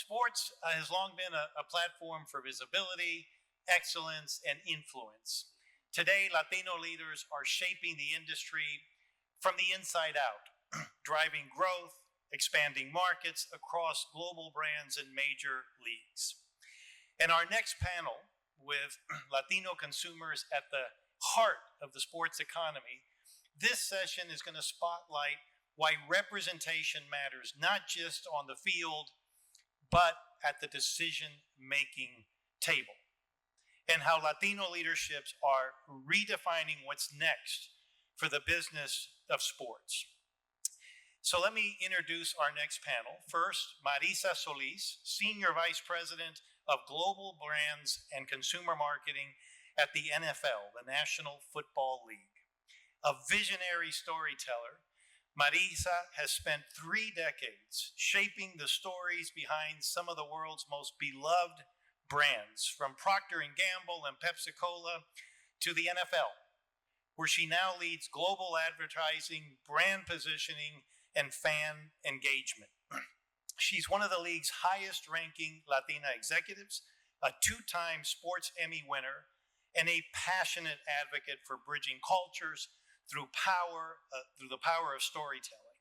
sports has long been a platform for visibility, excellence, and influence. Today, Latino leaders are shaping the industry from the inside out, driving growth, expanding markets across global brands and major leagues. And our next panel, with Latino consumers at the heart of the sports economy, this session is going to spotlight why representation matters, not just on the field, but at the decision-making table, and how Latino leaderships are redefining what's next for the business of sports. So let me introduce our next panel. First, Marisa Solis, Senior Vice President of Global Brands and Consumer Marketing at the NFL, the National Football League. A visionary storyteller, Marisa has spent 3 decades shaping the stories behind some of the world's most beloved brands, from Procter & Gamble and Pepsi-Cola to the NFL, where she now leads global advertising, brand positioning, and fan engagement. She's one of the league's highest-ranking Latina executives, a 2-time Sports Emmy winner, and a passionate advocate for bridging cultures through the power of storytelling.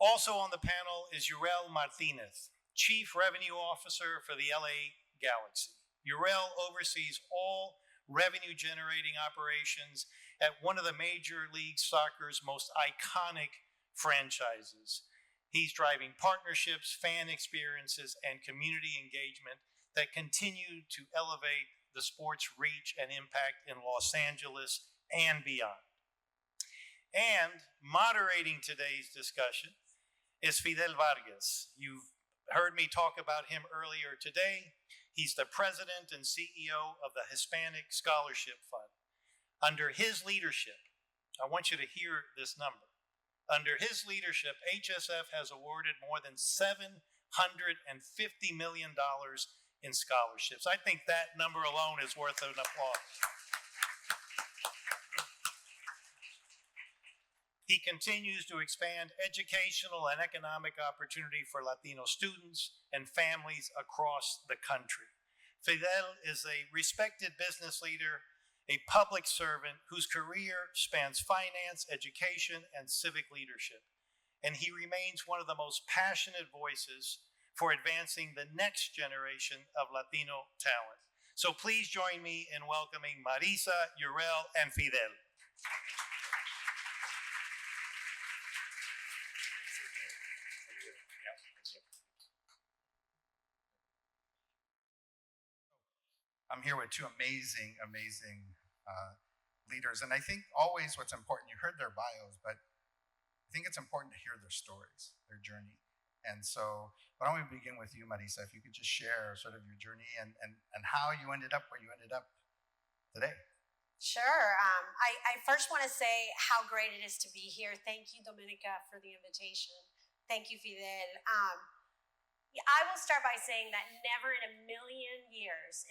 Also on the panel is Uriel Martinez, Chief Revenue Officer for the LA Galaxy. Uriel oversees all revenue-generating operations at one of the Major League Soccer's most iconic franchises. He's driving partnerships, fan experiences, and community engagement that continue to elevate the sport's reach and impact in Los Angeles and beyond. And moderating today's discussion is Fidel Vargas. You've heard me talk about him earlier today. He's the president and CEO of the Hispanic Scholarship Fund. Under his leadership, I want you to hear this number. Under his leadership, HSF has awarded more than $750 million in scholarships. I think that number alone is worth an applause. He continues to expand educational and economic opportunity for Latino students and families across the country. Fidel is a respected business leader, a public servant whose career spans finance, education, and civic leadership. And he remains one of the most passionate voices for advancing the next generation of Latino talent. So please join me in welcoming Marisa, Uriel, and Fidel. I'm here with 2 amazing leaders. And I think always what's important, you heard their bios, but I think it's important to hear their stories, their journey. And so why don't we begin with you, Marisa, if you could just share sort of your journey and how you ended up where you ended up today. Sure. I first want to say how great it is to be here. Thank you, Dominica, for the invitation. Thank you, Fidel. I will start by saying that never in a million years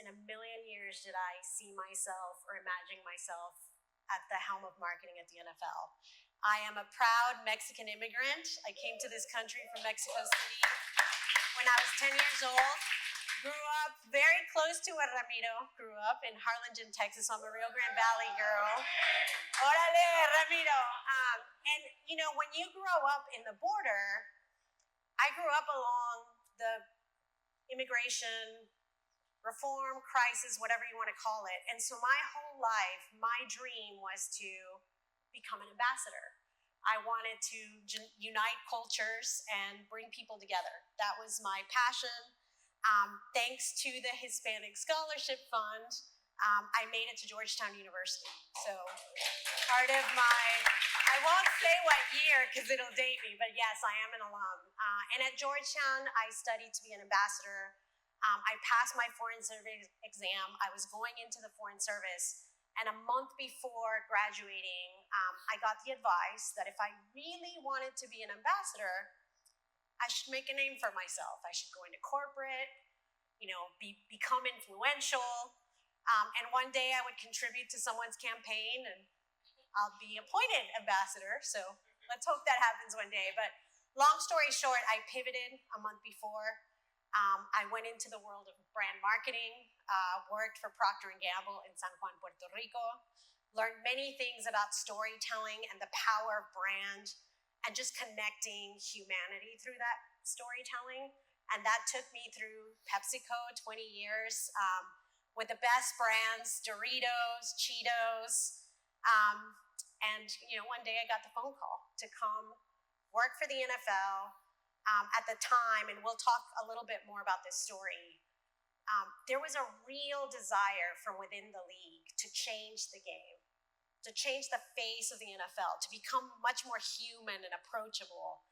did I see myself or imagine myself at the helm of marketing at the NFL. I am a proud Mexican immigrant. I came to this country from Mexico City when I was 10 years old. Grew up very close to where Ramiro grew up in Harlingen, Texas. I'm a Rio Grande Valley girl. Órale, Ramiro. And you know, when you grow up in the border, I grew up along the immigration reform crisis, whatever you want to call it. And so my whole life, my dream was to become an ambassador. I wanted to unite cultures and bring people together. That was my passion. Thanks to the Hispanic Scholarship Fund, I made it to Georgetown University. So part of I won't say what year because it'll date me, but yes, I am an alum. And at Georgetown, I studied to be an ambassador. I passed my foreign service exam. I was going into the foreign service. And a month before graduating, I got the advice that if I really wanted to be an ambassador, I should make a name for myself. I should go into corporate, become influential. And one day I would contribute to someone's campaign and I'll be appointed ambassador. So let's hope that happens one day. But long story short, I pivoted a month before. I went into the world of brand marketing, worked for Procter & Gamble in San Juan, Puerto Rico, learned many things about storytelling and the power of brand and just connecting humanity through that storytelling. And that took me through PepsiCo, 20 years, with the best brands, Doritos, Cheetos. And one day I got the phone call to come work for the NFL. At the time, and we'll talk a little bit more about this story, there was a real desire from within the league to change the game, to change the face of the NFL, to become much more human and approachable.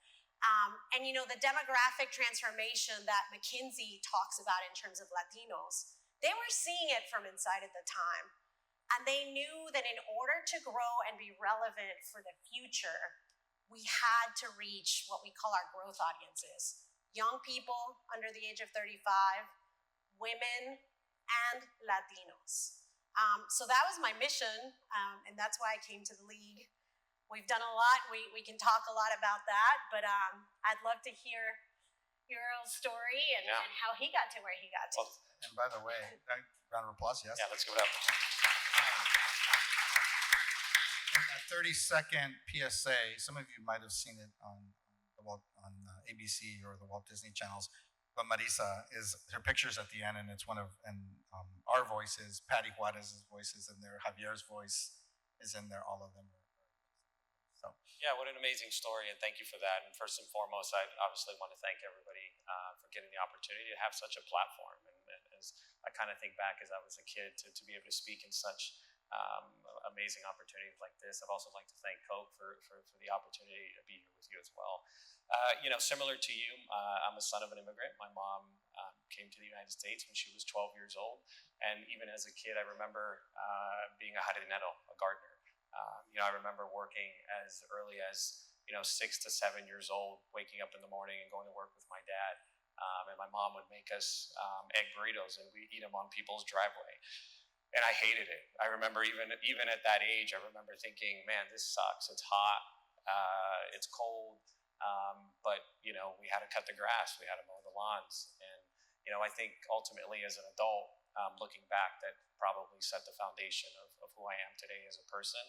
And the demographic transformation that McKinsey talks about in terms of Latinos, they were seeing it from inside at the time. And they knew that in order to grow and be relevant for the future, we had to reach what we call our growth audiences. Young people under the age of 35, women, and Latinos. So that was my mission, and that's why I came to the league. We've done a lot. We can talk a lot about that, but I'd love to hear your story and how he got to where he got to. And by the way, round of applause, yes? Yeah, let's give it up. A 30-second PSA. Some of you might have seen it on ABC or the Walt Disney channels. But Marisa her picture's at the end, and it's our voices, Patty Juarez's voice is in there, Javier's voice is in there, all of them. So yeah, what an amazing story, and thank you for that. And first and foremost, I obviously want to thank everybody for getting the opportunity to have such a platform. And as I kind of think back as I was a kid to be able to speak in such amazing opportunities like this. I'd also like to thank Coke for the opportunity to be here with you as well. Similar to you, I'm a son of an immigrant. My mom came to the United States when she was 12 years old. And even as a kid, I remember being a jardinero, a gardener. I remember working as early as 6 to 7 years old, waking up in the morning and going to work with my dad. And my mom would make us egg burritos, and we'd eat them on people's driveway. And I hated it. I remember even at that age, I remember thinking, man, this sucks. It's hot. It's cold. But we had to cut the grass. We had to mow the lawns. And, I think ultimately as an adult, looking back, that probably set the foundation of who I am today as a person,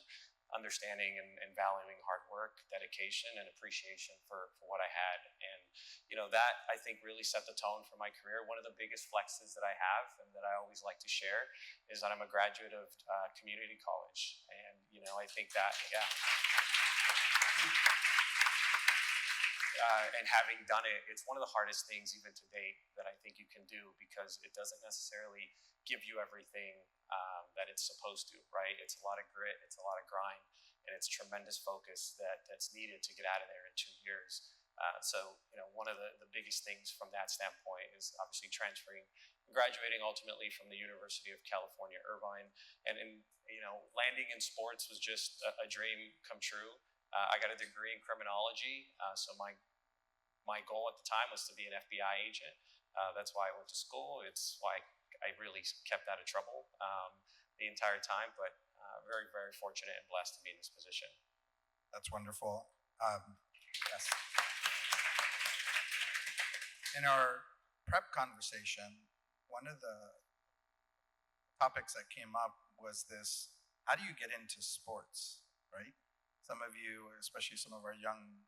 understanding and valuing hard work, dedication, and appreciation for what I had. And, that I think really set the tone for my career. One of the biggest flexes that I have and that I always like to share is that I'm a graduate of community college. And, I think that, and having done it, it's one of the hardest things even to date that I think you can do, because it doesn't necessarily give you everything that it's supposed to, right? It's a lot of grit, it's a lot of grind, and it's tremendous focus that's needed to get out of there in 2 years. So one of the biggest things from that standpoint is obviously graduating ultimately from the University of California, Irvine, and landing in sports was just a dream come true. I got a degree in criminology, so my goal at the time was to be an FBI agent. That's why I went to school. It's why I really kept out of trouble the entire time, but very, very fortunate and blessed to be in this position. That's wonderful. Yes. In our prep conversation, one of the topics that came up was this: how do you get into sports, right? Some of you, especially some of our young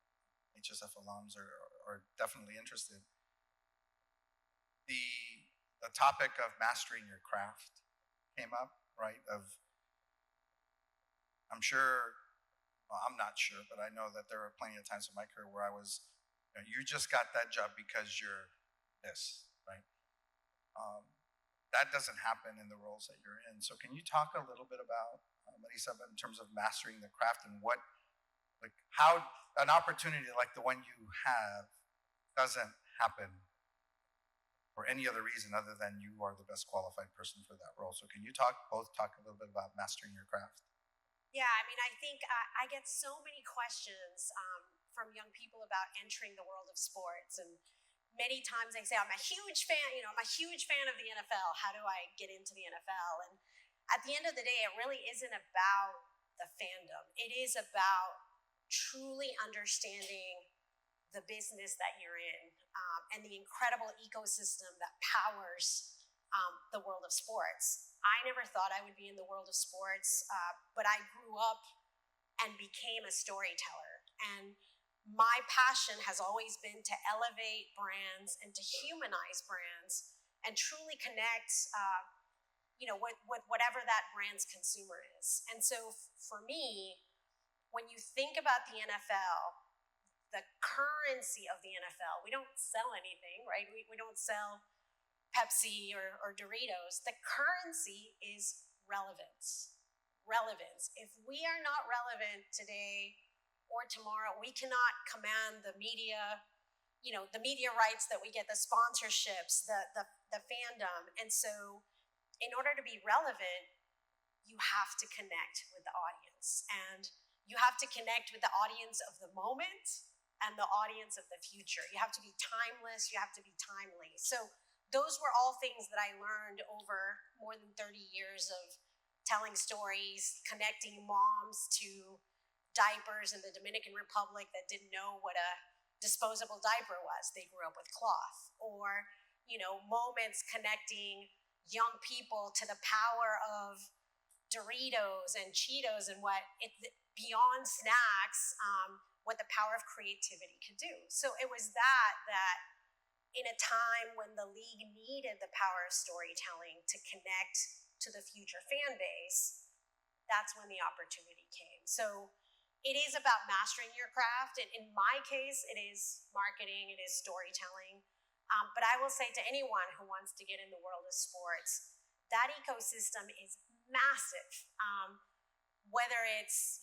HSF alums, are definitely interested. The topic of mastering your craft came up, right? I'm not sure, but I know that there were plenty of times in my career where I was, you just got that job because you're this, right? That doesn't happen in the roles that you're in. So can you talk a little bit about, Marisa, in terms of mastering the craft and how an opportunity like the one you have doesn't happen for any other reason other than you are the best qualified person for that role. So can you both talk a little bit about mastering your craft? Yeah, I think I get so many questions from young people about entering the world of sports, and many times they say, I'm a huge fan, I'm a huge fan of the NFL. How do I get into the NFL? And at the end of the day, it really isn't about the fandom. It is about truly understanding the business that you're in, and the incredible ecosystem that powers the world of sports. I never thought I would be in the world of sports, but I grew up and became a storyteller. And my passion has always been to elevate brands and to humanize brands and truly connect, with whatever that brand's consumer is. And so for me, when you think about the NFL, the currency of the NFL, we don't sell anything, right? We don't sell Pepsi or Doritos. The currency is relevance. Relevance. If we are not relevant today or tomorrow, we cannot command the media, the media rights that we get, the sponsorships, the fandom. And so in order to be relevant, you have to connect with the audience. And you have to connect with the audience of the moment and the audience of the future. You have to be timeless. You have to be timely. So those were all things that I learned over more than 30 years of telling stories, connecting moms to diapers in the Dominican Republic that didn't know what a disposable diaper was. They grew up with cloth. Or, moments connecting young people to the power of Doritos and Cheetos and beyond snacks, what the power of creativity could do. So it was that in a time when the league needed the power of storytelling to connect to the future fan base, that's when the opportunity came. So it is about mastering your craft. And in my case, it is marketing, it is storytelling. But I will say to anyone who wants to get in the world of sports, that ecosystem is massive. Whether it's,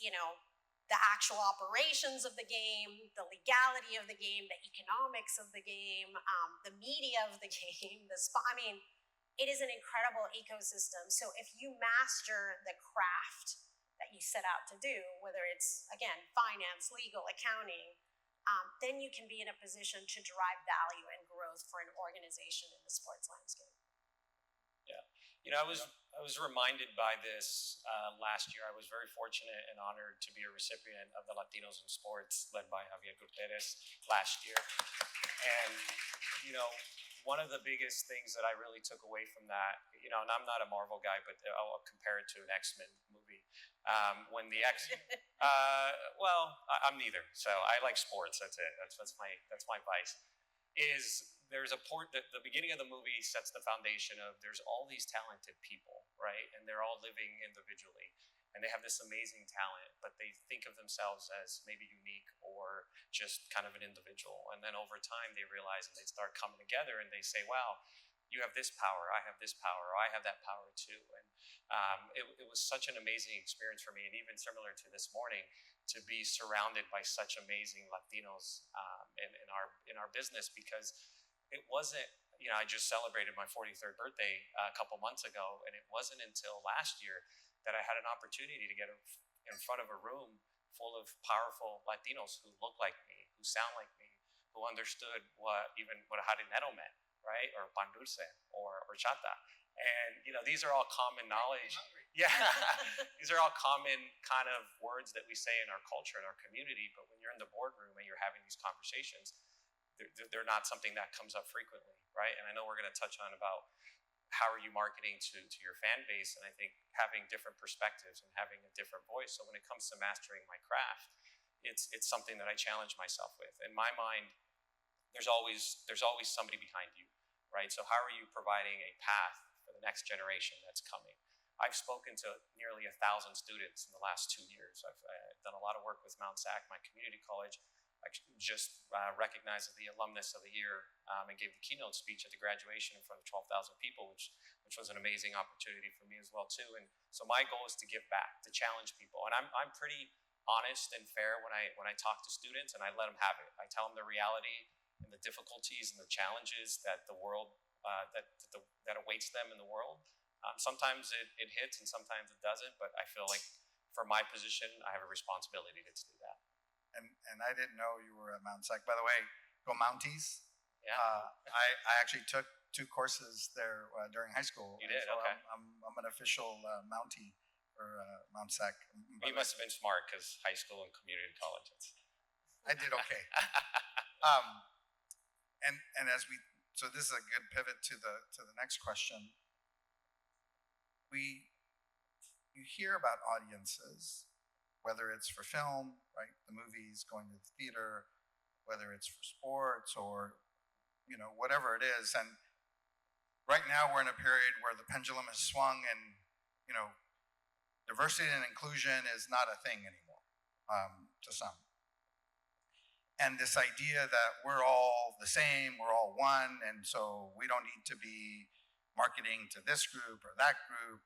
the actual operations of the game, the legality of the game, the economics of the game, the media of the game, it is an incredible ecosystem. So if you master the craft that you set out to do, whether it's, again, finance, legal, accounting, then you can be in a position to drive value and growth for an organization in the sports landscape. Yeah. I was reminded by this last year. I was very fortunate and honored to be a recipient of the Latinos in Sports led by Javier Gutierrez last year. And, one of the biggest things that I really took away from that, and I'm not a Marvel guy, but I'll compare it to an X-Men movie. When the I'm neither. So I like sports. That's it. That's my vice. There's the beginning of the movie sets the foundation of there's all these talented people, right? And they're all living individually. And they have this amazing talent, but they think of themselves as maybe unique or just kind of an individual. And then over time, they realize and they start coming together and they say, wow, you have this power, I have this power, or I have that power too. And it was such an amazing experience for me. And even similar to this morning, to be surrounded by such amazing Latinos in our business, because it wasn't, I just celebrated my 43rd birthday a couple months ago, and it wasn't until last year that I had an opportunity to get in front of a room full of powerful Latinos who look like me, who sound like me, who understood what harinero meant, right? Or pan dulce or horchata. And, these are all common knowledge. Yeah, these are all common kind of words that we say in our culture, in our community. But when you're in the boardroom and you're having these conversations, they're not something that comes up frequently, right? And I know we're going to touch on about how are you marketing to your fan base, and I think having different perspectives and having a different voice. So when it comes to mastering my craft, it's something that I challenge myself with. In my mind, there's always somebody behind you, right? So how are you providing a path for the next generation that's coming? I've spoken to nearly 1,000 students in the last 2 years. I've done a lot of work with Mount Sac, my community college. I just recognized as the alumnus of the year and gave the keynote speech at the graduation in front of 12,000 people, which was an amazing opportunity for me as well too. And so my goal is to give back, to challenge people. And I'm pretty honest and fair when I talk to students, and I let them have it. I tell them the reality and the difficulties and the challenges that the world that awaits them in the world. Sometimes it hits and sometimes it doesn't, but I feel like for my position, I have a responsibility to do that. And I didn't know you were at Mount Sac. By the way, go Mounties. Yeah. I actually took 2 courses there during high school. You did? So Okay. I'm an official Mountie for Mount Sac. You must have been smart because high school and community college. I did okay. Um, and as we, so this is a good pivot to the next question. You hear about audiences, whether it's for film, right, the movies, going to the theater, whether it's for sports or whatever it is. And right now we're in a period where the pendulum has swung, and diversity and inclusion is not a thing anymore, to some. And this idea that we're all the same, we're all one, and so we don't need to be marketing to this group or that group,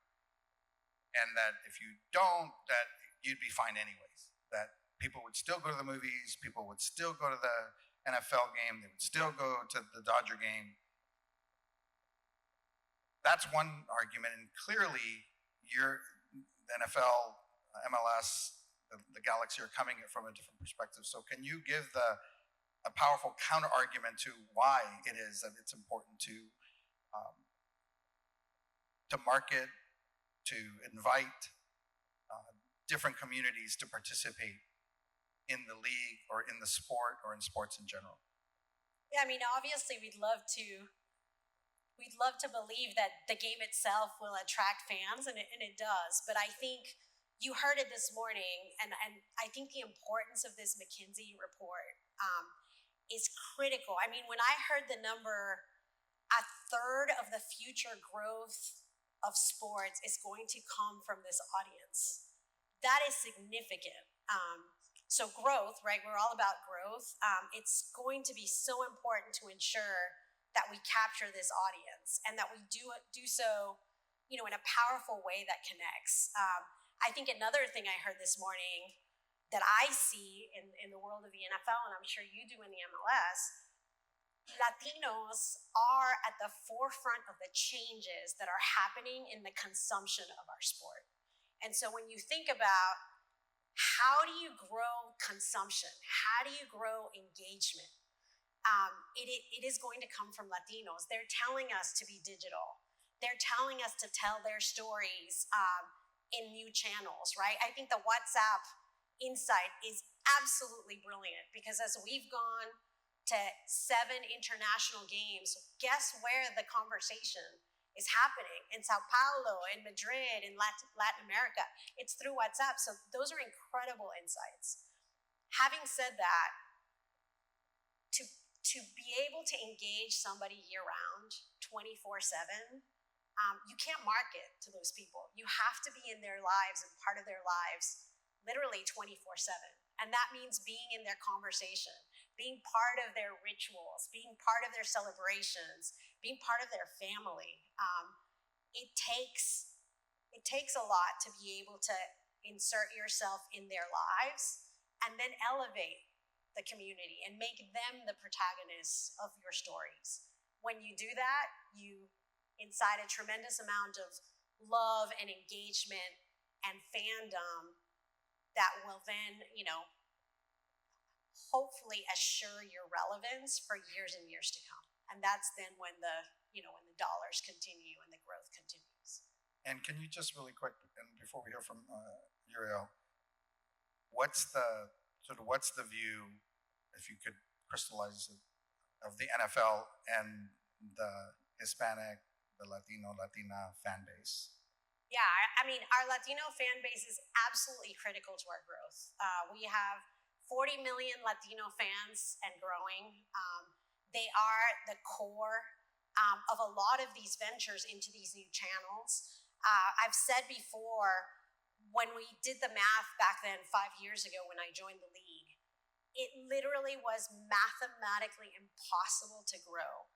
and that if you don't, that you'd be fine anyways. That people would still go to the movies, people would still go to the NFL game, they would still go to the Dodger game. That's one argument, and clearly the NFL, MLS, the Galaxy are coming at it from a different perspective. So can you give a powerful counter argument to why it is that it's important to market, to invite different communities to participate in the league or in the sport or in sports in general? Yeah, I mean, obviously we'd love to believe that the game itself will attract fans, and it does. But I think you heard it this morning, and I think the importance of this McKinsey report is critical. I mean, when I heard the number, a third of the future growth of sports is going to come from this audience. That is significant. So growth, right? We're all about growth. It's going to be so important to ensure that we capture this audience and that we do so, in a powerful way that connects. I think another thing I heard this morning that I see in the world of the NFL, and I'm sure you do in the MLS, Latinos are at the forefront of the changes that are happening in the consumption of our sport. And so when you think about how do you grow consumption, how do you grow engagement, it is going to come from Latinos. They're telling us to be digital. They're telling us to tell their stories in new channels, right? I think the WhatsApp insight is absolutely brilliant, because as we've gone to 7 international games, guess where the conversation is happening? In Sao Paulo, in Madrid, in Latin America. It's through WhatsApp. So those are incredible insights. Having said that, to be able to engage somebody year-round, 24/7, you can't market to those people. You have to be in their lives and part of their lives literally 24/7. And that means being in their conversation, being part of their rituals, being part of their celebrations, being part of their family. It takes a lot to be able to insert yourself in their lives and then elevate the community and make them the protagonists of your stories. When you do that, you incite a tremendous amount of love and engagement and fandom that will then, hopefully assure your relevance for years and years to come. And that's then when the dollars continue and the growth continues. And can you just really quick, and before we hear from Uriel, what's the view, if you could crystallize it, of the NFL and the Hispanic, the Latino, Latina fan base? Yeah, I mean, our Latino fan base is absolutely critical to our growth. We have 40 million Latino fans and growing. They are the core of a lot of these ventures into these new channels. I've said before, when we did the math back then 5 years ago when I joined the league, it literally was mathematically impossible to grow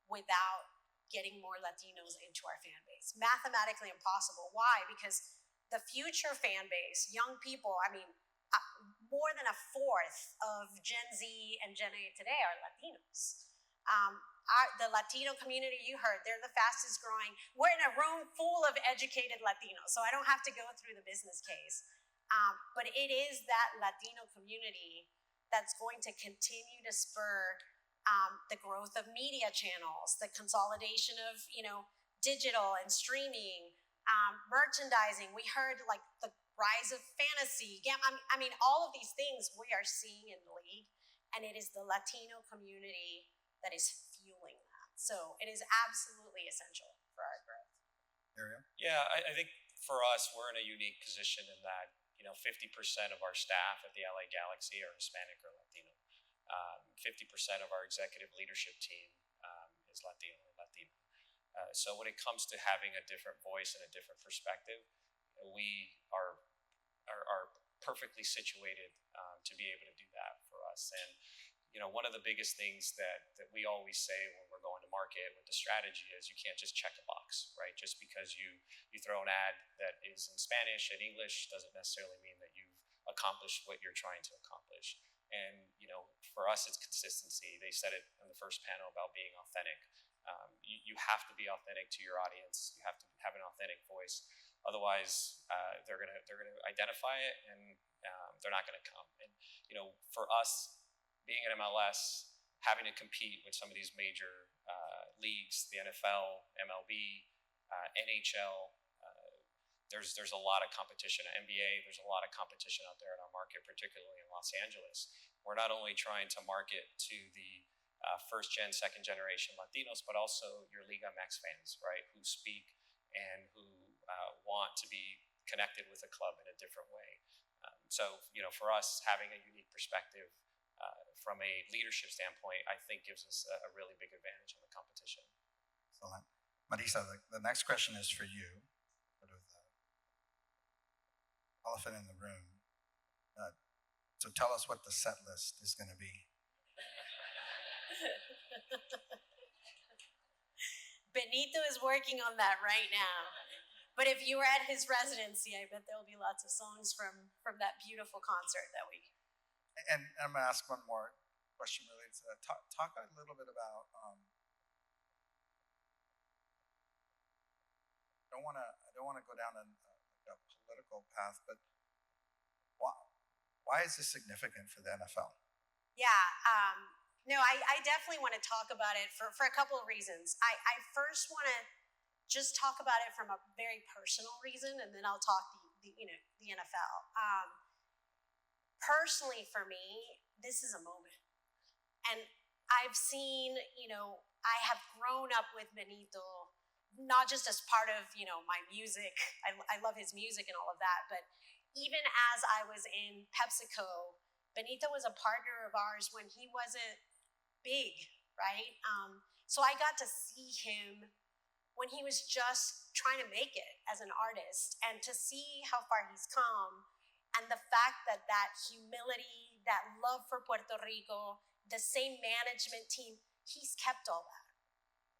without getting more Latinos into our fan base. Mathematically impossible. Why? Because the future fan base, young people, I mean, more than a fourth of Gen Z and Gen A today are Latinos. The Latino community, you heard, they're the fastest growing. We're in a room full of educated Latinos, so I don't have to go through the business case. But it is that Latino community that's going to continue to spur the growth of media channels, the consolidation of digital and streaming, merchandising. We heard like the rise of fantasy. I mean, all of these things we are seeing in the league, and it is the Latino community that is fueling that. So it is absolutely essential for our growth. Area? Yeah, I think for us, we're in a unique position in that 50% of our staff at the LA Galaxy are Hispanic or Latino. 50% of our executive leadership team is Latino or Latino. So when it comes to having a different voice and a different perspective, we are perfectly situated to be able to do that for us. And one of the biggest things that we always say when we're going to market with the strategy is you can't just check a box, right? Just because you throw an ad that is in Spanish and English doesn't necessarily mean that you've accomplished what you're trying to accomplish. And for us, it's consistency. They said it in the first panel about being authentic. You have to be authentic to your audience. You have to have an authentic voice. Otherwise, they're gonna identify it, and they're not gonna come. And for us, being at MLS, having to compete with some of these major leagues, the NFL, MLB, NHL, there's a lot of competition. NBA, there's a lot of competition out there in our market, particularly in Los Angeles. We're not only trying to market to the first gen, second generation Latinos, but also your Liga MX fans, right, who speak and who want to be connected with a club in a different way. So for us, having a unique perspective from a leadership standpoint, I think gives us a really big advantage in the competition. Excellent. Marisa, the next question is for you. Sort of the elephant in the room. So tell us what the set list is going to be. Benito is working on that right now. But if you were at his residency, I bet there will be lots of songs from that beautiful concert that we. And I'm going to ask one more question related to that. Talk a little bit about. I don't want to go down a political path, but why is this significant for the NFL? Yeah. No, I definitely want to talk about it for a couple of reasons. I first want to just talk about it from a very personal reason, and then I'll talk the NFL. Personally, for me, this is a moment, and I've seen, I have grown up with Benito, not just as part of my music. I love his music and all of that, but even as I was in PepsiCo, Benito was a partner of ours when he wasn't big, right? So I got to see him when he was just trying to make it as an artist, and to see how far he's come, and the fact that humility, that love for Puerto Rico, the same management team, he's kept all that.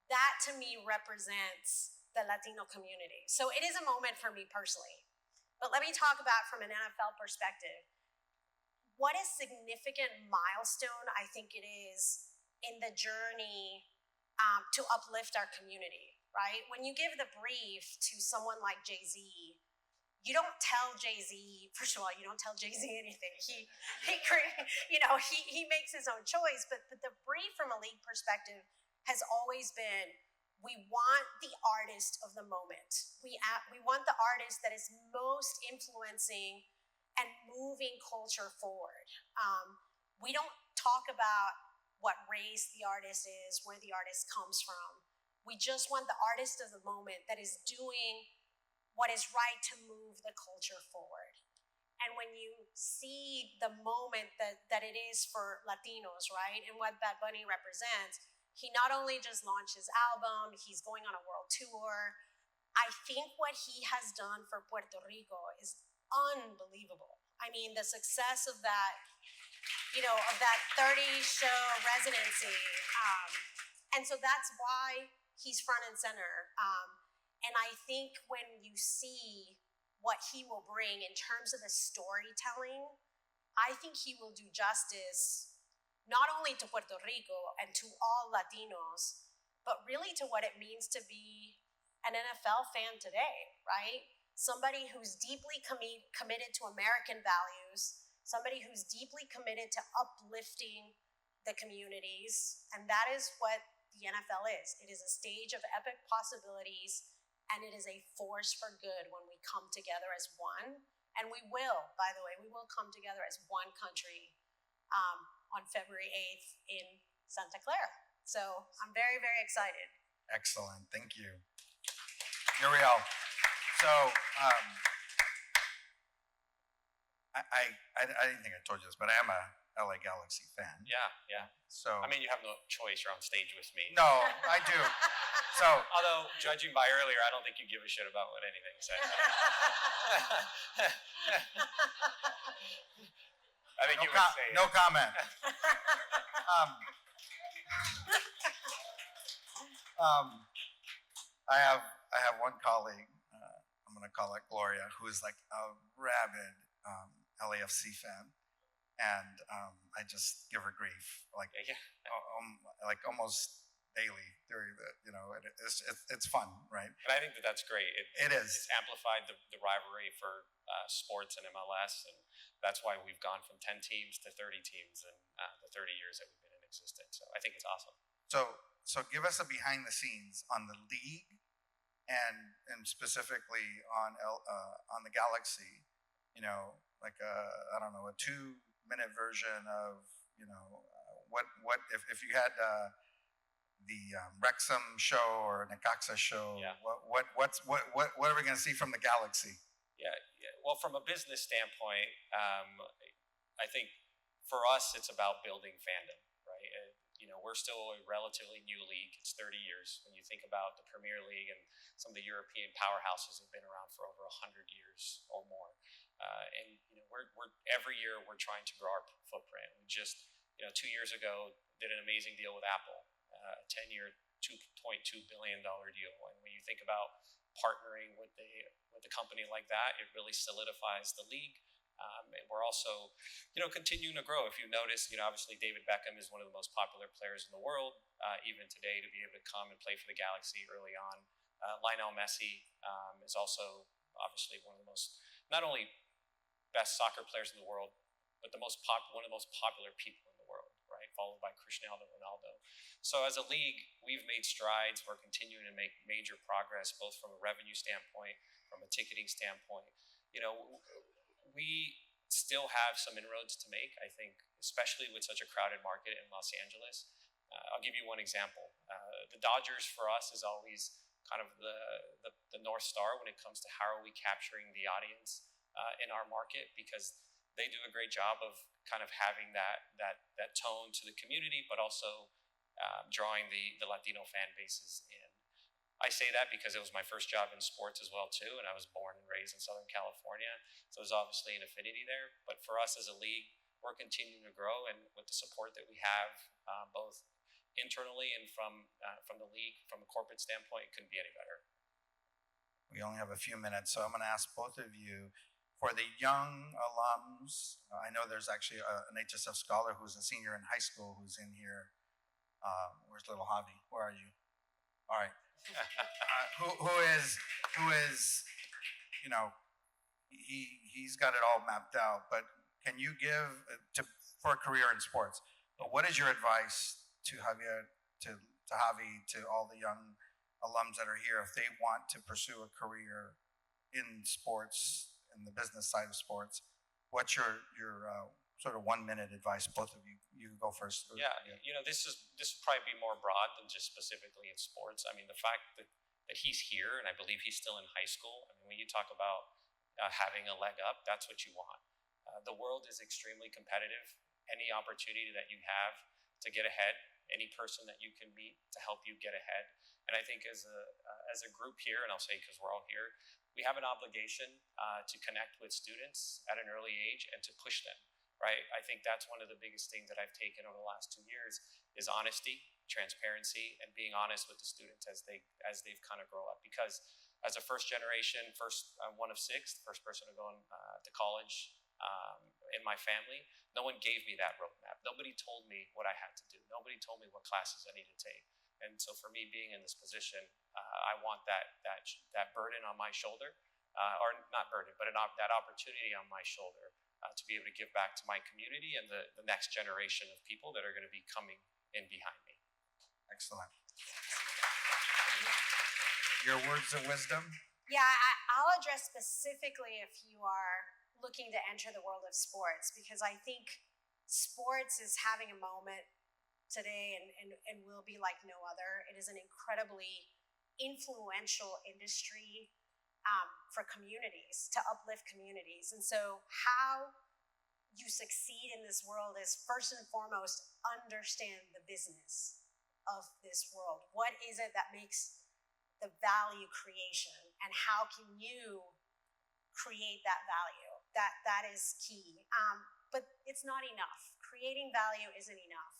That to me represents the Latino community. So it is a moment for me personally. But let me talk about from an NFL perspective. What a significant milestone I think it is in the journey to uplift our community, right? When you give the brief to someone like Jay-Z, you don't tell Jay-Z, first of all, you don't tell Jay-Z anything. He makes his own choice, but the brief from a league perspective has always been, we want the artist of the moment. We want the artist that is most influencing and moving culture forward. We don't talk about what race the artist is, where the artist comes from. We just want the artist of the moment that is doing what is right to move the culture forward. And when you see the moment that it is for Latinos, right, and what Bad Bunny represents, he not only just launched his album, he's going on a world tour. I think what he has done for Puerto Rico is unbelievable. I mean, the success of that, of that 30-show residency. And so that's why he's front and center. And I think when you see what he will bring in terms of the storytelling, I think he will do justice not only to Puerto Rico and to all Latinos, but really to what it means to be an NFL fan today, right? Somebody who's deeply committed to American values, somebody who's deeply committed to uplifting the communities, and that is what the NFL is. It is a stage of epic possibilities, and it is a force for good when we come together as one. And we will, by the way, we will come together as one country on February 8th in Santa Clara. So I'm very, very excited. Excellent. Thank you. Uriel. So I didn't think I told you this, but I am a LA Galaxy fan. Yeah. So I mean, you have no choice. You're on stage with me. no, I do. So Although, judging by earlier, I don't think you give a shit about what anything said. I think you would say no comment. I have one colleague. I'm going to call it Gloria, who is like a rabid LAFC fan, and I just give her grief like almost daily. It's fun, right? And I think that's great. It is. It's amplified the rivalry for sports and MLS, and that's why we've gone from 10 teams to 30 teams in the 30 years that we've been in existence. So I think it's awesome. So give us a behind the scenes on the league, and specifically on the Galaxy. Like I don't know, a 2-minute version of what if you had the Wrexham show or Necaxa show. Yeah. What are we going to see from the Galaxy? Yeah. Well, from a business standpoint, I think for us it's about building fandom, right? We're still a relatively new league. It's 30 years. When you think about the Premier League and some of the European powerhouses have been around for over 100 years or more. We're every year we're trying to grow our footprint. We just 2 years ago did an amazing deal with Apple, a 10-year, $2.2 billion deal. And when you think about partnering with a company like that, it really solidifies the league. And we're also, continuing to grow. If you notice, obviously David Beckham is one of the most popular players in the world, even today, to be able to come and play for the Galaxy early on. Lionel Messi is also obviously one of the most, not only best soccer players in the world, but one of the most popular people in the world, right? Followed by Cristiano Ronaldo. So as a league, we've made strides. We're continuing to make major progress, both from a revenue standpoint, from a ticketing standpoint. We still have some inroads to make, I think, especially with such a crowded market in Los Angeles. I'll give you one example. The Dodgers for us is always kind of the North Star when it comes to how are we capturing the audience in our market, because they do a great job of kind of having that tone to the community, but also drawing the Latino fan bases in. I say that because it was my first job in sports as well too, and I was born and raised in Southern California, so there's obviously an affinity there. But for us as a league, we're continuing to grow, and with the support that we have, both internally and from the league, from a corporate standpoint, it couldn't be any better. We only have a few minutes, so I'm going to ask both of you, for the young alums, I know there's actually an HSF scholar who's a senior in high school who's in here. Where's little Javi? Where are you? All right. Who is he's got it all mapped out, but can you give for a career in sports, but what is your advice to Javier, to Javi, to all the young alums that are here, if they want to pursue a career in sports, in the business side of sports? What's your sort of 1-minute advice? Both of you can go first. Yeah, this would probably be more broad than just specifically in sports. I mean, the fact that he's here, and I believe he's still in high school. I mean, when you talk about having a leg up, that's what you want. The world is extremely competitive. Any opportunity that you have to get ahead, any person that you can meet to help you get ahead. And I think as a group here, and I'll say because we're all here, we have an obligation to connect with students at an early age and to push them. Right, I think that's one of the biggest things that I've taken over the last 2 years is honesty, transparency, and being honest with the students as they've kind of grow up. Because as a first generation, one of 6, first person to go to college in my family, no one gave me that roadmap. Nobody told me what I had to do. Nobody told me what classes I needed to take. And so for me, being in this position, I want that burden on my shoulder, or not burden, but that opportunity on my shoulder. To be able to give back to my community and the next generation of people that are going to be coming in behind me. Excellent. Your words of wisdom? Yeah, I'll address specifically if you are looking to enter the world of sports, because I think sports is having a moment today and will be like no other. It is an incredibly influential industry for communities, to uplift communities. And so how you succeed in this world is first and foremost understand the business of this world. What is it that makes the value creation, and how can you create that value? That is key. But it's not enough. Creating value isn't enough.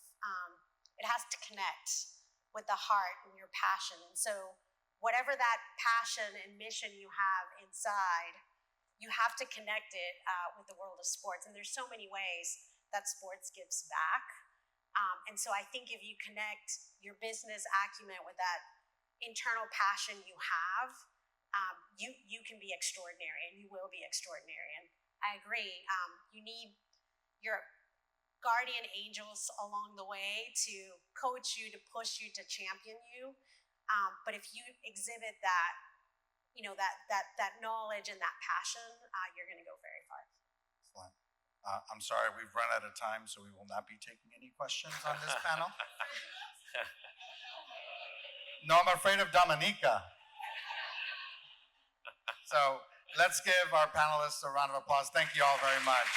It has to connect with the heart and your passion. And so whatever that passion and mission you have inside, you have to connect it with the world of sports. And there's so many ways that sports gives back. And so I think if you connect your business acumen with that internal passion you have, you can be extraordinary, and you will be extraordinary. And I agree. You need your guardian angels along the way to coach you, to push you, to champion you. But if you exhibit that, that knowledge and that passion, you're going to go very far. Excellent. I'm sorry, we've run out of time, so we will not be taking any questions on this panel. No, I'm afraid of Dominica. So let's give our panelists a round of applause. Thank you all very much.